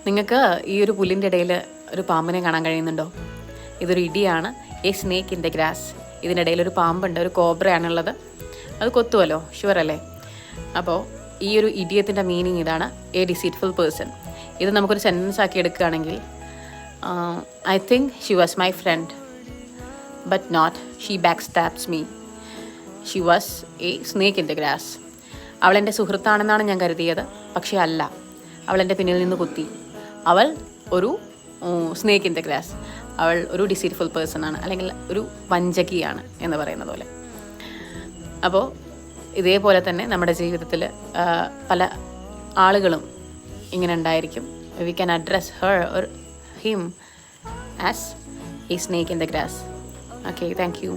നിങ്ങൾക്ക് ഈ ഒരു പുല്ലിൻ്റെ ഇടയിൽ ഒരു പാമ്പിനെ കാണാൻ കഴിയുന്നുണ്ടോ? ഇതൊരു ഇടിയാണ്. A snake in the grass. ഇതിൻ്റെ ഇടയിൽ ഒരു പാമ്പുണ്ട്, ഒരു കോബ്രയാണുള്ളത്. അത് കൊത്തുമല്ലോ, ഷുവർ അല്ലേ? അപ്പോൾ ഈ ഒരു ഇഡിയത്തിൻ്റെ മീനിങ് ഇതാണ്, എ ഡിസീറ്റ്ഫുൾ പേഴ്സൺ. ഇത് നമുക്കൊരു സെൻറ്റൻസ് ആക്കി എടുക്കുകയാണെങ്കിൽ, I think she was my friend but not she backstabs me. She was a snake in the grass. അവളെൻ്റെ സുഹൃത്താണെന്നാണ് ഞാൻ കരുതിയത്, പക്ഷേ അല്ല, അവളെൻ്റെ പിന്നിൽ നിന്ന് കുത്തി. അവൾ ഒരു സ്നേക്ക് ഇൻ ദ ഗ്രാസ്. അവൾ ഒരു ഡിസീറ്റ്ഫുൾ പേഴ്സൺ ആണ്, അല്ലെങ്കിൽ ഒരു വഞ്ചകിയാണ് എന്ന് പറയുന്നത് പോലെ. അപ്പോൾ ഇതേപോലെ തന്നെ നമ്മുടെ ജീവിതത്തിൽ പല ആളുകളും ഇങ്ങനെ ഉണ്ടായിരിക്കും. We can address Har or him as A snake in the grass. Okay, thank you.